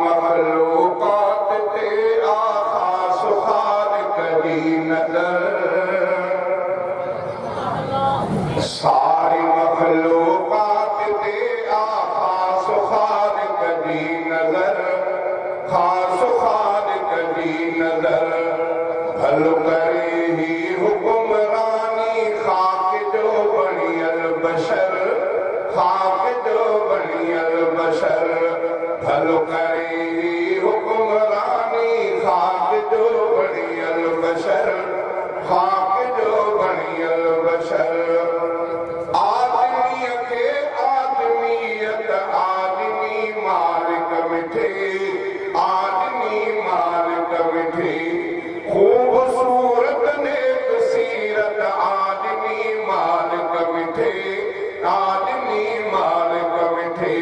मखलूकात ते आका सुखालिक दी नज़र, सारी मखलूकात ते आका सुखालिक दी नज़र, खास खालिक दी नज़र, भल करे ही हुक्मरानी खाक जो बणियल बशर, खाक जो बणियल बशर, भल करे ही हुक्मरानी खाक जो बणियल बशर, खाक जो बणियल बशर। आदमी के आदमियत आदमी मालिक मिठे, आदमी मालिक मिठे, खूबसूरत नेक सीरत आदमी मालिक मिठे, आदमी मालिक मिठे।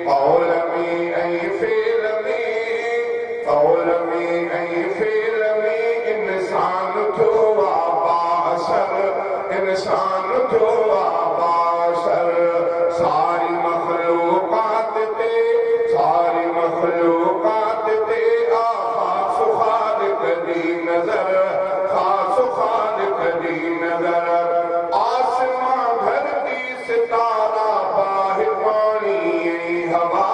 कौल में ऐं फेल में, कौल में ऐं फेल में इंसान थियो बासर, इंसान थियो बासर। सारी मखलूकात ते, सारी मखलूकात ते खास खालिक दी नज़र, खास खालिक दी नज़र। आसमां धरती सितारा बाहि पानी हवा,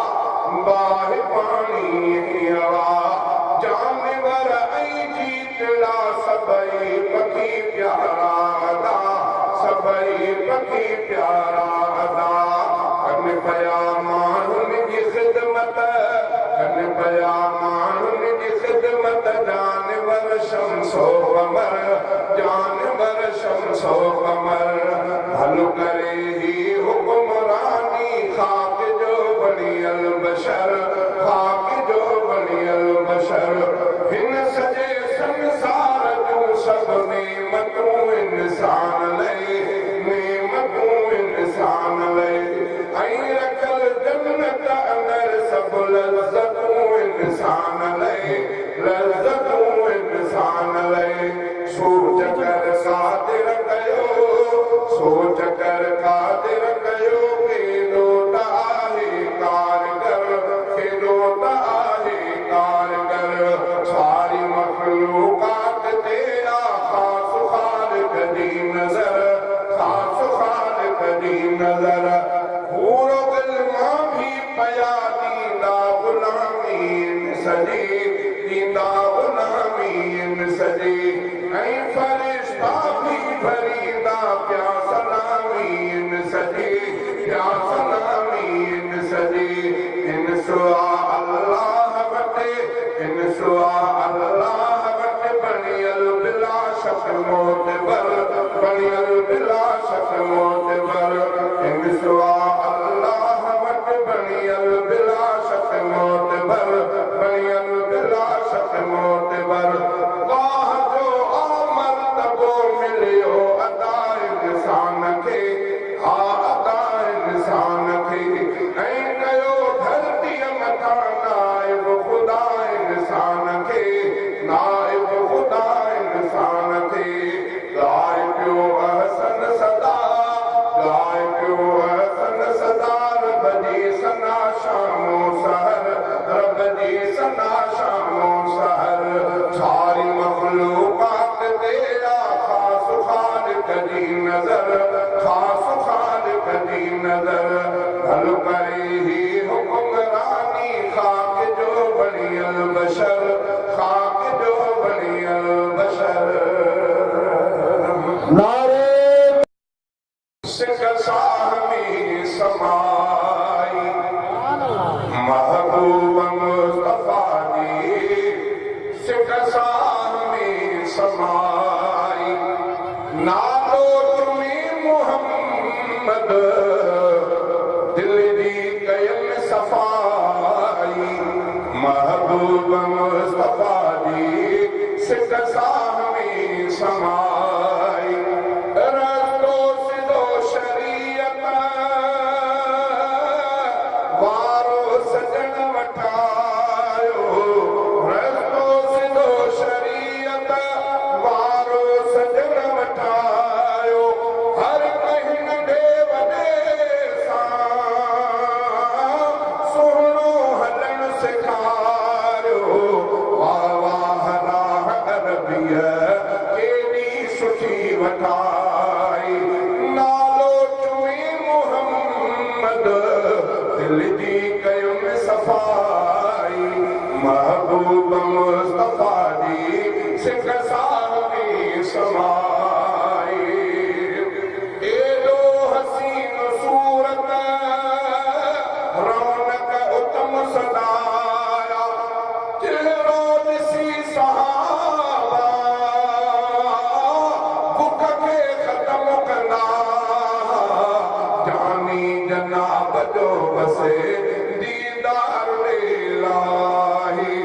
बाहि पानी हवा, जानवर ऐं जीतड़ा सभई पखी प्यारा अदा, सभई पखी प्यारा अदा। कन पया माण्हुनि जी ख़िदमत, कन पया माण्हुनि जी ख़िदमत, जानवर शम्सो कमर, जानवर शम्सो कमर। भल करे ही हुक्मरानी खाक जो बणियल बशर, खाक जो बणियल बशर। हिन सॼे संसार जूं सभु नेमतूं इंसान लई, नेमतूं इंसान लई, ऐं रखल जन्नत अंदर सभु लज़्ज़तूं इंसान लई, लज़्ज़तूं इंसान लई। सोच कर कादिर कयो, सोच कर कादिर कयो, केॾो त आहे कारगर, केॾो त आहे कारगर। सारी मखलूकात ते खास खालिक दी नज़र, खास खालिक दी नज़र। पूरो दिल मां भी पया दींदा गुलामी सजी, दींदा गुलामी सजी, ऐं फरिश्ता भी भरींदा प्या सलामी सजी, प्या सलामी सजी। इन सुआ अल्लाह वटे, इन सुआ अल्लाह वटे बणियल बिला शक मोतबर, बणियल बिला शक मोतबर। इन सुआ अल्लाह वटे बणियल बिला शक मोतबर, बणियल बिला शक मोतबर। वाह जो मर्तबो मिलियो अदा इंसान खे, हा अदा इंसान खे, ऐं कयो धरतीअ मथां नाइब ख़ुदा इंसान खे, नाइब ख़ुदा इंसान खे। ॻाए पियो अहसन सदा, ॻाए पियो अहसन सदा, रब जी सना शामो सहर, रब जी सना शामो सहर। सारी मखलूकात तेरा खास खालिक दी नज़र, खास खालिक दी नज़र। भल करे ही हुक्मरानी खाक जो बणियल बशर, खाक जो बणियल बशर। नारे सिकसार में समाई महबूब मुस्तफा जी, सिकसार में समाई। नालो तुम्हें मोहम्मद, दिल दी कयल सफ़ाई। महबूब मुस्तफा जी सिकसार में समाई। रस्तो सिधो शरीयत जानी जनाब जो बसे दीदार इलाही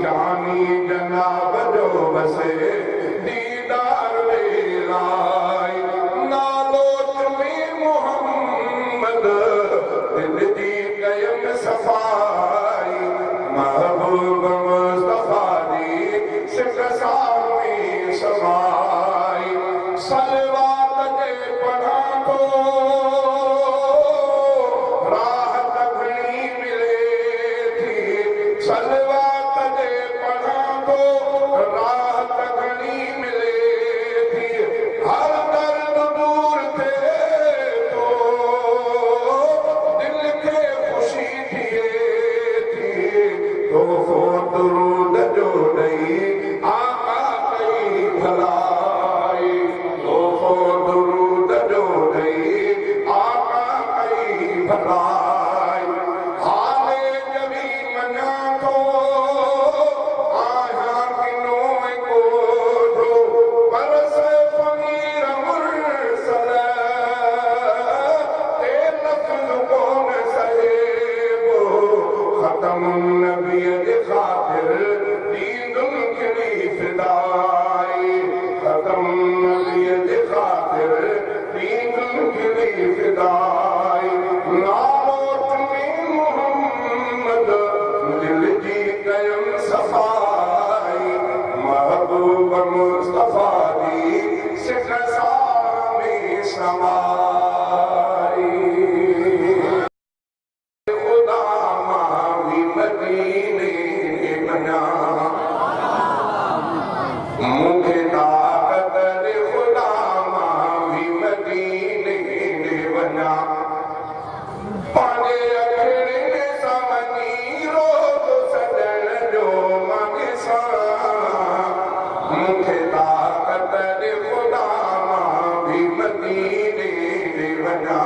जानी जनाब जो बसे दीदार इलाही नालो तुम्हें मोहम्मद दिल दी कयम सफाई महबूब मुस्तफा दी सिकसार में समाई सलवात दे पढ़ा तो राहत घणी मिले थी सलवात दे पढ़ा तो राहत घणी मिले थी हर दर्द दूर थे तो दिल के खुशी थिए थी तो दुरूद जो नहीं आका कई भलाई तो दुरूद जो नहीं आका कई भलाई हाले जबी मना तो आया किनो को जो बरस फकीर मुरसल ते लफ्ज कौन सहेबो खत्म नबी के खातिर दीन की फिदाई खत्म नबी के खातिर दीन की फिदाई नालो तुम्हें मोहम्मद दिल जी कयम सफाई महबूब मुस्तफा दी सिकसार में समाई खुदा मावी मदीने बना मुझे ताकत दे खुदा मावी मदीने बना पाने अखड़े समनी रोज सजन जो मगसा मुझे ताकत दे खुदा मावी मदीने बना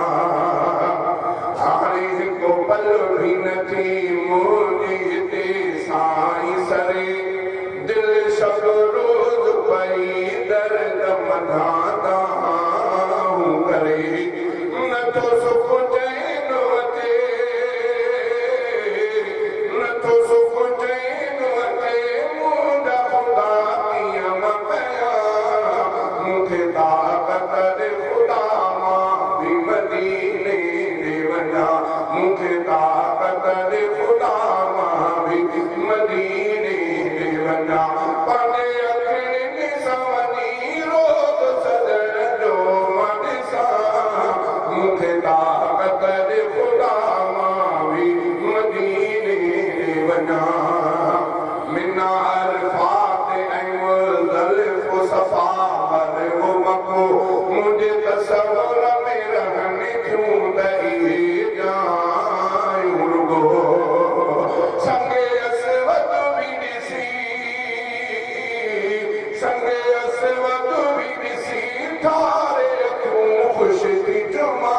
हारी को पल भी न थी मुझे ते साई सरे दिल शब रोज पई दर्द मधाता हूँ करे न तो सुख चैन वते न तो सुख चैन वते मुझा खुदा किया मकया मुझे ताकत दे खुदा मां भी मदीने देवना मुझे ताकत दे खुदा मां भी मदीने देवना पाने अखड़े सवनी रोज सजन जो मदिसा मुझे ताकत दे खुदा मां भी मदीने देवना मिना अरफात ऐं मुज़दलिफ़ सफ़ा पर वो मको मुझे तसव्वुर में रहने क्यों दई जायूं रुगो संगे असवद भी ॾिसी संगे असवद भी ॾिसी ठारे अखियूं ख़ुश थी जुमा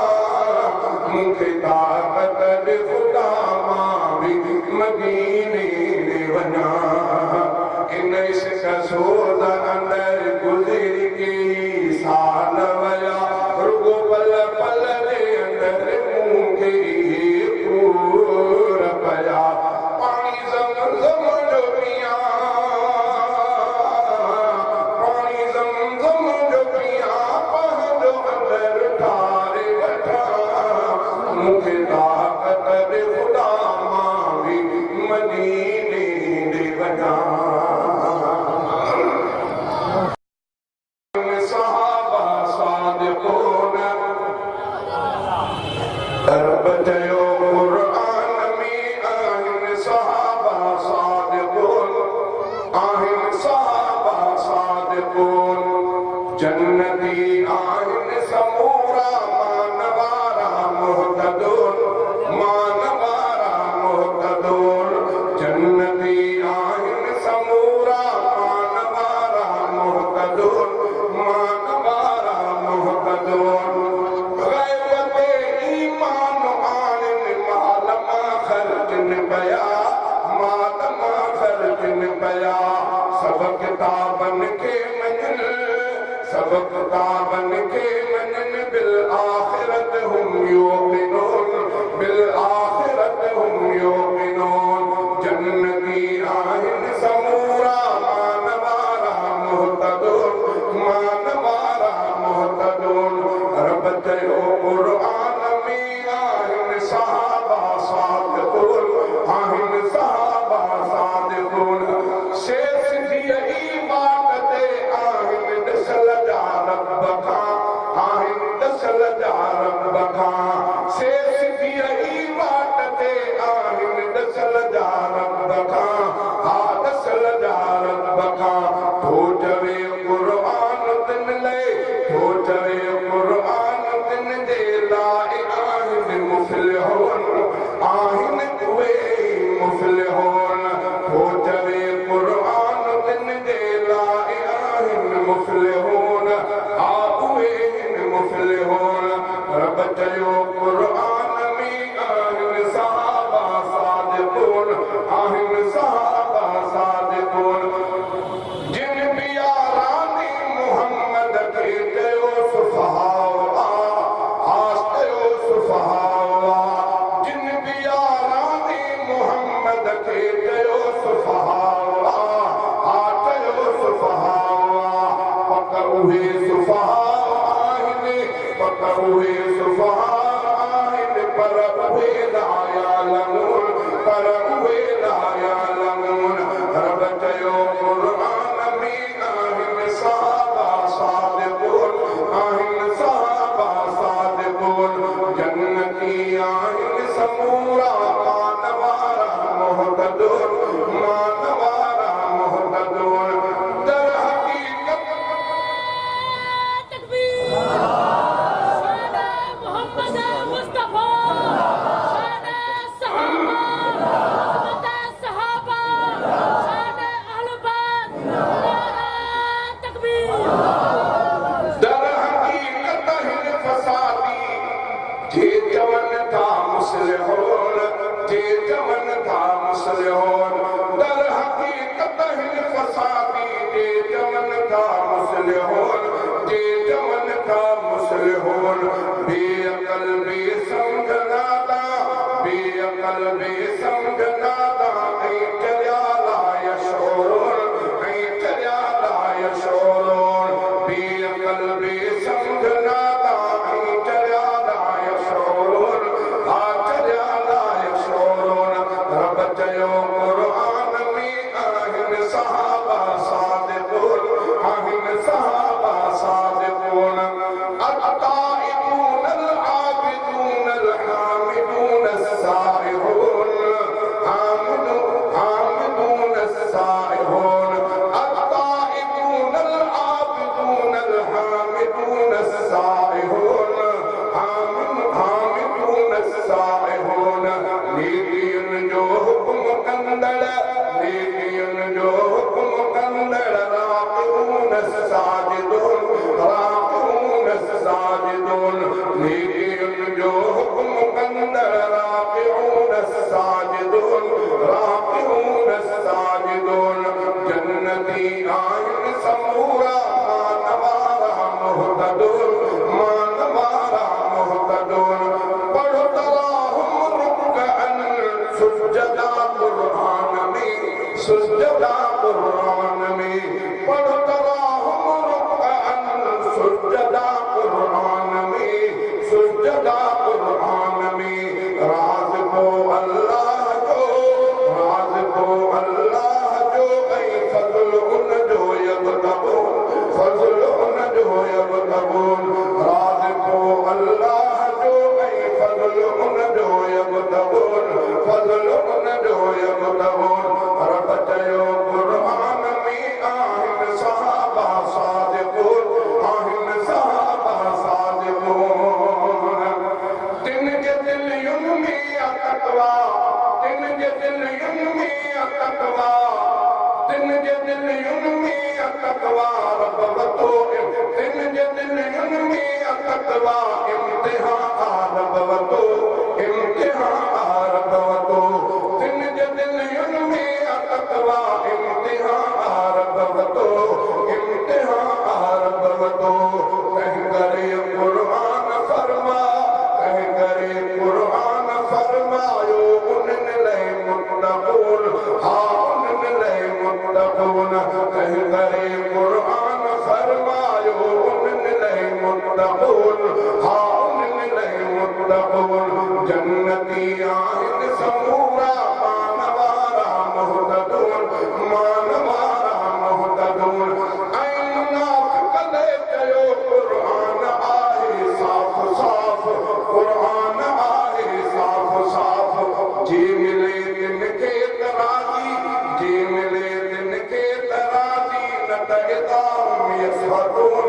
मूंखे ताकत दे खुदा मां भी मदीने दे वञा इन इश्क सोज़ अंदर गुज़र के साल वया रुगो पल पल जे अंदर मूंखे पूर पया पानी ज़मज़म जो पिया पानी ज़मज़म जो पिया पंहिंजो अंदर ठारे वठा मूंखे ताकत दे खुदा मां भी मदीने दे वञा सहाबा सादिक़ून रब चयो क़ुरान में आहिनि सहाबा सादिक़ून आहिनि सहाबा सादिक़ून जन्नती आहिनि समूरा मानवारा मुहतदून मानवारा मुहतदून जन्नती आहिनि समूरा मानवारा मुहतदून मानवारा मुहतदून गैब ते ईमान आने रब चयो क़ुरान में आहिनि सहाबा सादिक़ून आहिनि सहाबा सादिक़ून जिन बि यारानी मुहम्मद खे चयो सुफ़हा आस्ते सुफ़हा जिन बि यारानी मुहम्मद खे चयो सुफ़हा चयो सुफ़हा पक उहे सुफ़हा आहिनि पक उहे सुफ़हा आहिनि पर उहे ला यालमून पर उहे ला यालमून रब चयो क़ुरान में आहिनि सहाबा सादिक़ून आहिनि सहाबा सादिक़ून जन्नती आहिनि समूरा मानवारा मुहतदून मानवारा मुहतदून दर हकीकत तकबीर शान मोहम्मद मुस्तफा शान सहाबा शान अहले बैत तकबीर दर हकीकत हिन फसादी जे चवन था मुस्लिहोन जे चवन था मुस्लिहोन दर हकीकत हिन फसादी जे चवन था मुस्लिहोन जे चवन था मुस्लिहोन बेअक़ल बेसमझ नादा बेअक़ल बेसमझ नादा ऐं चरिया लाइ शोरोन ऐं चरिया लाइ शोरोन बेअक़ल बेसमझ नादा ऐं चरिया लाइ शोरोन हा चरिया लाइ शोरोन रब चयो क़ुरान में आहिनि सहाबा सादिक़ून आहिनि सहाबा सादिक़ून الطائعون العابدون الحامدون السائحون حامدون السائحون الطائعون العابدون الحامدون السائحون حامدون السائحون नेकियुनि जो हुक्म कंदड़ नेकियुनि जो हुक्म कंदड़ राक़िऊन साजिदून राक़िऊन साजिदून नेकियुनि जो हुक्म कंदड़ राक़िऊन साजिदून राक़िऊन साजिदून जन्नती आहिनि समूरा मानवारा मुहतदून मानवारा मुहतदून पढ़ो तराहुम रुकअन सुजदा क़ुरान में सुजदा क़ुरान में पढ़ो तराहुम रुकअन सुजदा क़ुरान में सुजदा क़ुरान में राज़ को अल्लाह जो राज़ को अल्लाह जो ऐं फज़्ल उन जो यबतगून फज़्ल उन जो यबतगून राज़ को अल्लाह जो ऐं फज़्ल उन जो यबतगून फज़्ल उन जो यबतगून रब चयो क़ुरान में आहिनि सहाबा सादिक़ून आहिनि सहाबा सादिक़ून तिन जे दिलियुनि में तक़वा तिन जे दिलियुनि में तक़वा तिन जे दिलियुनि में तक़वा रब वतो तिन जे दिलियुनि में तक़वा इम्तिहान रब वतो इम्तिहान रब वतो तिन जे दिलियुनि में तक़वा इम्तिहान रब वतो इम्तिहान रब वतो तंहिं करे क़ुरान फरमा तंहिं करे क़ुरान फरमायो उन्हनि लाइ मुत्तक़ून हा उन्हनि लाइ मुत्तक़ून तंहिं करे क़ुरान फरमायो उन्हनि लाइ मुत्तक़ून हा उन्हनि लाइ मुत्तक़ून जन्नती आहिनि समूरा मानवारा मुहतदून मानवारा मुहतदून ऐं मुनाफ़िक़ लाइ चयो क़ुरान आहे साफ़ साफ़ क़ुरान आहे साफ़ साफ़ जे मिले तिन खे तराज़ी जे मिले तिन खे तराज़ी न त इदाहुम यसख़तून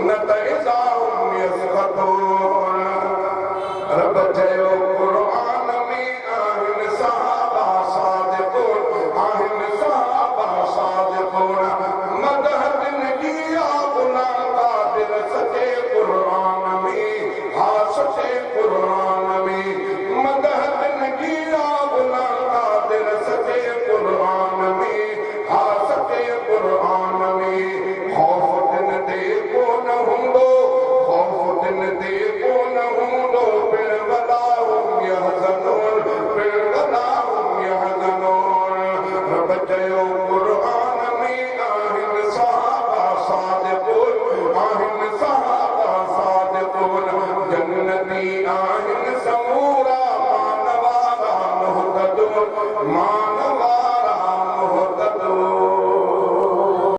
न त इदाहुम यसख़तून रब चयो क़ुरान में आहिनि सहाबा सादिक़ून आहिनि सहाबा सादिक़ून मदह जिंदगी आ गुनाह का दिल सचे क़ुरान में हा सचे कुरान